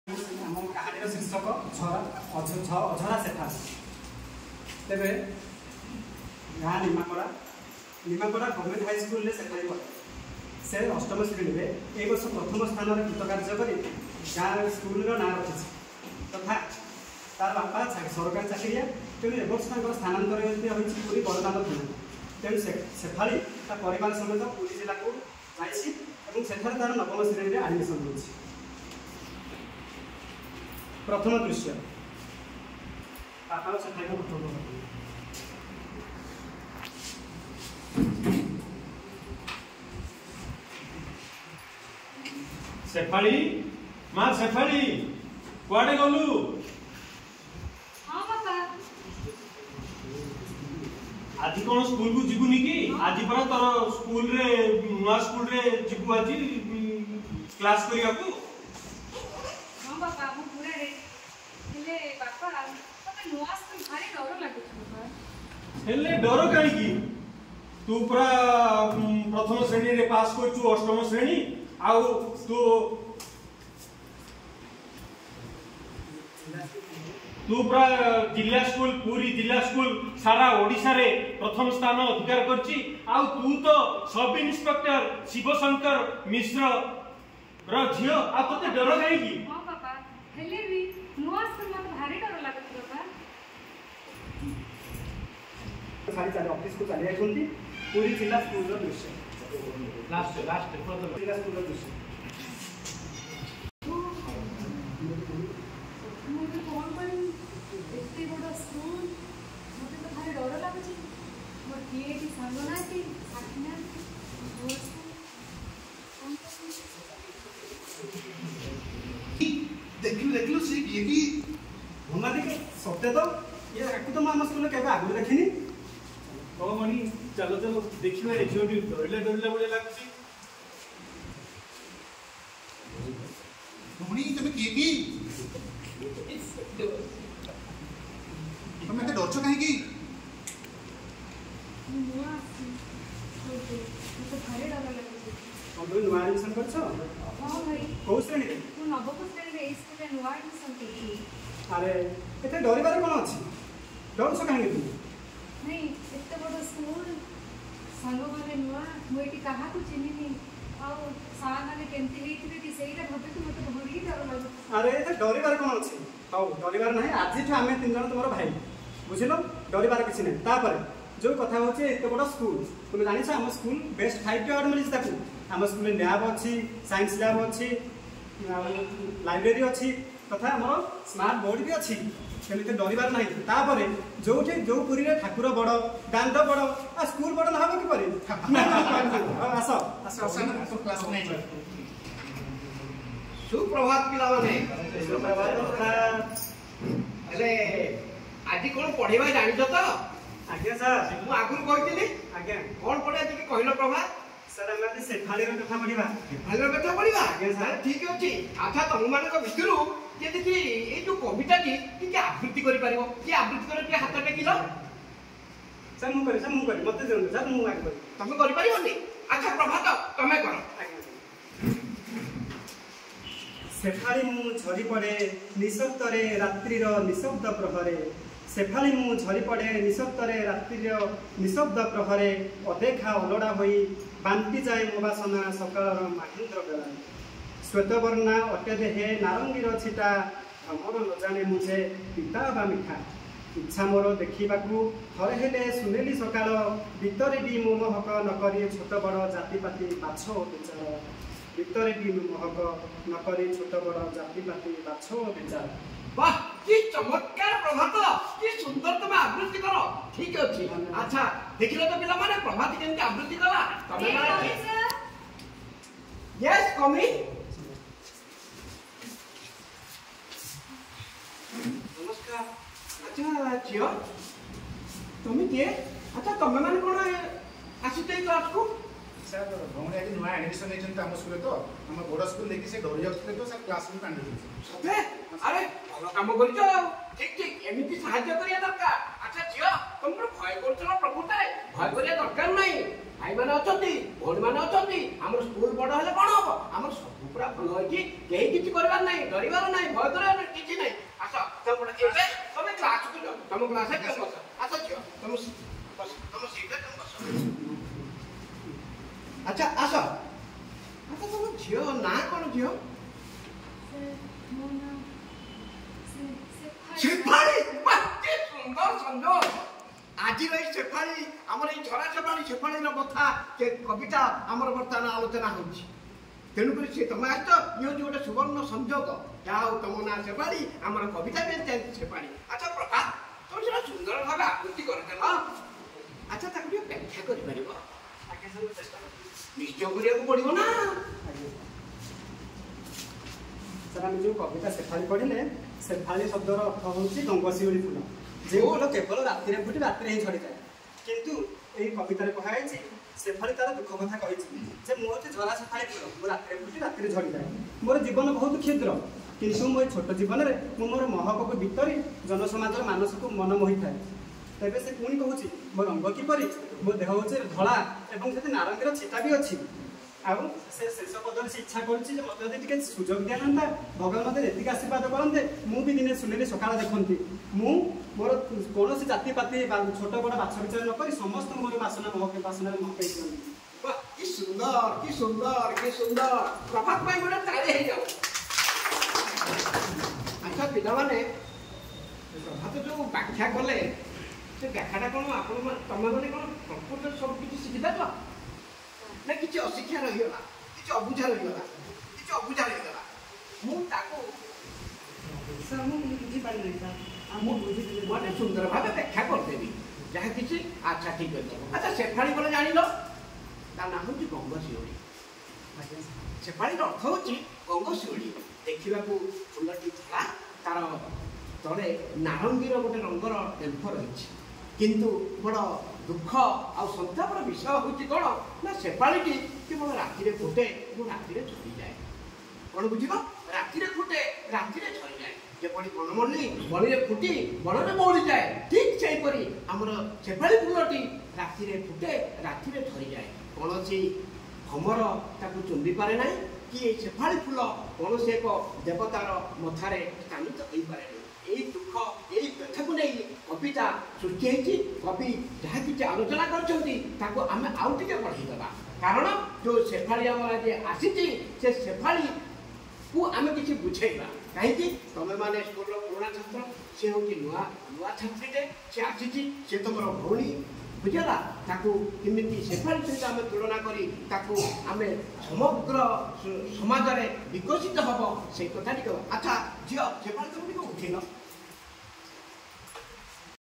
आम कहानी शीर्षक अझरा सेठा तेरे गाँ निमापड़ा गवर्नमेंट हाई स्कूल सेठारी पढ़े से अष्टम श्रेणी में एक वर्ष प्रथम स्थान में कृतकार्य कर गाँव स्कूल ना रखी तथा तार बापा सरकारी चाकरिया तेणु ए वर्ष स्थानांतरित होती पूरी बड़दान थाना तेणु सेफाली परिवार समेत पुरी जिला को जाठी तार नवम श्रेणी में आडमिशन हो प्रथम दृश्य बापा सेठारी प्रथम शेफाली मां शेफाली कुआडे गलु? हां बाबा आज कौन स्कूल को जीवुनी कि आज पर तोर स्कूल रे नुआ स्कूल रे जीवु आज क्लास करिया को? हां बाबा मु पूरा रे हेले बापा मते नुआ स्कूल भारी डर लागु बाबा। हेले डर काई की तू पूरा प्रथम श्रेणी रे पास करछु अष्टम श्रेणी आउ तू पूरा जिला स्कूल पूरी जिला स्कूल सारा ओडिशा रे प्रथम स्थान अधिकार करछि आउ तू तो सब इंस्पेक्टर शिवशंकर मिश्र रो झियो आ तते डर काई की? हां बाबा हेले भी नुआ स्कूल मते भारी डर लागु बाबा। सारी चले ऑफिस को चली आइछंती पूरी जिला स्कूल रो दृश्य लास्ट प्रथम जिला स्कूल रो दृश्य देखलु से ये की भंगा देखे सत्य तो ये आकु तो हम स्कूल केबे आगु देखिनी ओ मनी चलो चलो देखिबा रे जोडी डरले बोले लागछि मनी तमे की तमे त डरछ काहे की नुआ मते भारी डर लागु हम तो नुआ एडमिशन करछ? हां भाई को श्रेणी रे? मु नवम श्रेणी रे स्कूल रे नुआ एडमिशन करछि। अरे एते डरिबार कोन अछि डरछ काहे तू? नहीं एते बड़ स्कूल संग माने नुआ मु एटी काहा को चिन्हिनी आउ सारा माने केंती हेतिबे कि सेइरा भाबे कि मते भरी डर लागु। अरे एते डरिबार कोन अछि हौ डरिबार नाही आज ठु आमे तीन जन तुमरो भाई बुझिलो डरिबार किछि नै तापर जो कथा होचे एते बड़ स्कूल तुम जानि छ हम स्कूल बेस्ट 5 अवार्ड मिलिछ ताकू हम स्कूल लैब अछि साइंस लैब अछि लाइब्रेरी अछि तथा हमर स्मार्ट बोर्ड भी अछि केमिते डरिबार नाही तापर जोठी जो पुरी रे ठाकुर बड़ दांड बड़ आ स्कूल बड़ न हबो कि परि आसो क्लास में सुप्रभात पिला माने सुप्रभात अरे आज कोन पढिबा जानि छ त? आज्ञा सर मु आगुर कहितली आज्ञा कोन पढे आज कि कहिलो प्रभात सर हम सेफाली रो कथा पढिबा भालो कथा पढिबा आज्ञा सर ठीक अछि आथा तम मानक भितरु जे देखि ए जो कविता टी कि आवृत्ति करि परिबो कि आवृत्ति करे कि हाथ टेकिलो सर मु करी मते जरूर सर मु आगे करी तमे करि परिबोनी अच्छा प्रभात तमे करो सेफाली मु झरी पड़े निशब्दरे रात्रि रो निशब्द प्रहरे सेफाली मु झरी पड़े निशब्दरे रात्रि रो निशब्द प्रहरे अदेखा अलड़ा होई बांटी जाए मो बासना सकाळर महेंद्र बेला श्वेतवर्णा अटे देहे नारंगीर छिटा भ्रमर न जाने मुझे पिता बा मिठा इच्छा मोर देखिबाकू थरे हेले सुनेली सकाळ भितरे भी मो महक नकरी छोट बड़ जातिपाति बाछ बेचार भितरे भी महक नकरी छोट बड़ जातिपाति बाछ बेचार। वाह की चमत्कार प्रभात की सुंदर तमे आवृत्ति करो ठीक अछि अच्छा देखिलो तो पिला माने प्रभात केंति आवृत्ति कला तमे माने यस कमिंग नमस्कार अच्छा जियो तुम के अच्छा तमे माने कोन आसीते क्लास को? सर भौणी आज नुआ एडमिशन नेछन हम स्कूल तो हम बड़ स्कूल देखि से डरि जाउथले तो सर क्लास में कांडी सते अरे भलो काम करियो ठीक ठीक एमिति सहायता करिया दरकार अच्छा जियो तुम भय करछो प्रभुताय भय करिया दरकार नै भाई माने अछंती भौणी माने अछंती हमर स्कूल बड़ हेले कोन हो हमर सब पूरा भलो होई कि केही किछि करबार नै डरिबार नै भय ଏବେ ତମେ କ୍ଲାସକୁ ଯାଅ ତମ କ୍ଲାସରେ କେମ ବସ ଆସ ଝିଅ ତମ ସିଟରେ କେମ ବସ ଆଚ୍ଛା ଆସ ଆଚ୍ଛା ତମ ଝିଅ ନାଁ କ'ଣ ଝିଅ शेफाली सुंदर सुंदर आज शेफाली आमर ये झरा शेफाली शेफाली कथा कविता आमर बर्तमान आलोचना होती तेणुक सी तुम आस ये गोटे सुवर्ण संजोग जहाँ तुम ना शेफाली आमर कविता भी शेफाली अच्छा प्रभात तुम सीटा सुंदर भाव आकृति करदेल अच्छा ताकू व्याख्या कर निश्चय करा पड़ो ना सर आम जो कविता शेफाली पढ़ले शेफाली शब्दर अर्थ हूँ गंगशिउली फूल जो फूल केवल राति फुटी राति ही झड़ी जाए किंतु यही कवितार कहुई शेफाली तार दुख कथा कही मुझे झरा शेफाली फूल मो राति फुटी राति झड़ी जाए मोर जीवन बहुत क्षुद्र किंतु मो छोट जीवन में मोर महक को भितरी जनसमाज मानस को मन मोही थाए तेज से पुणी कहूँ मो रंग किपर मो देह हूँ धला और नारंगीर छिटा भी अच्छी आउ से शेष पदर से इच्छा कर मतलब सुजोग दिया था भगवान मत ये आशीर्वाद करते मुझे दिने सुनिले सका देखती मोर कौन जाति पाति छोट बड़ बाछ विचार नक समस्त मोर बासना महक बासना महक कि सुंदर कि सुंदर कि सुंदर प्रभात भाई गोटे ताली हो जाओ अच्छा पिला माने प्रभात जो व्याख्या कले से व्याख्याटा कौन आप तुम मैंने कौन प्रकृत सब किसी शिखिता ना किसी अशिक्षा रहीगला किसी अबुझा रहीगला किसी अबुझा रहीगला मुझे सुंदर भाव व्याख्या करदेवी जहाँ किसी अच्छा ठीक है अच्छा शेफाली बोले जान लो ना हूँ गंगशिउली शेफाली अर्थ हूँ गंगशिउली देखा फुलटी धला तार तले नारंगीर गोटे रंगर डेम्फ रही किंतु बड़ दुख आउ संतापर विषय हूँ कौन ना शेफाली केवल राति फुटे और राति झड़ी जाए कौन बुझ राति फुटे राति झड़ी जाए जपरी बनमल्ली बणी फुटी बणरे मौली जाए ठीक से आमर शेफाली फुलटी राति फुटे राति झड़ी जाए कौन सी भमर ताकू चुंबी पारे ना कि शेफाली फुल कौन से एक देवतार मथारे स्थानित हो पारे यही दुख यही व्यथा को नहीं कविता सृष्टि होती कवि जहाँ किसी आलोचना करें आउ टे बढ़ईदेवा कारण जो शेफाली आम आज आसी से शेफाली को आम किसी बुझेगा कहीं तुम मैंने स्कूल पुराना छात्र सी हूँ नुआ नुआ छात्रीटे सी आसी सी तुम भौणी बुझेगा केमी शेफाली सहित आम तुलना करी आम समग्र समाज में विकसित हम से कथा अच्छा झील शेफाली तुम उठेन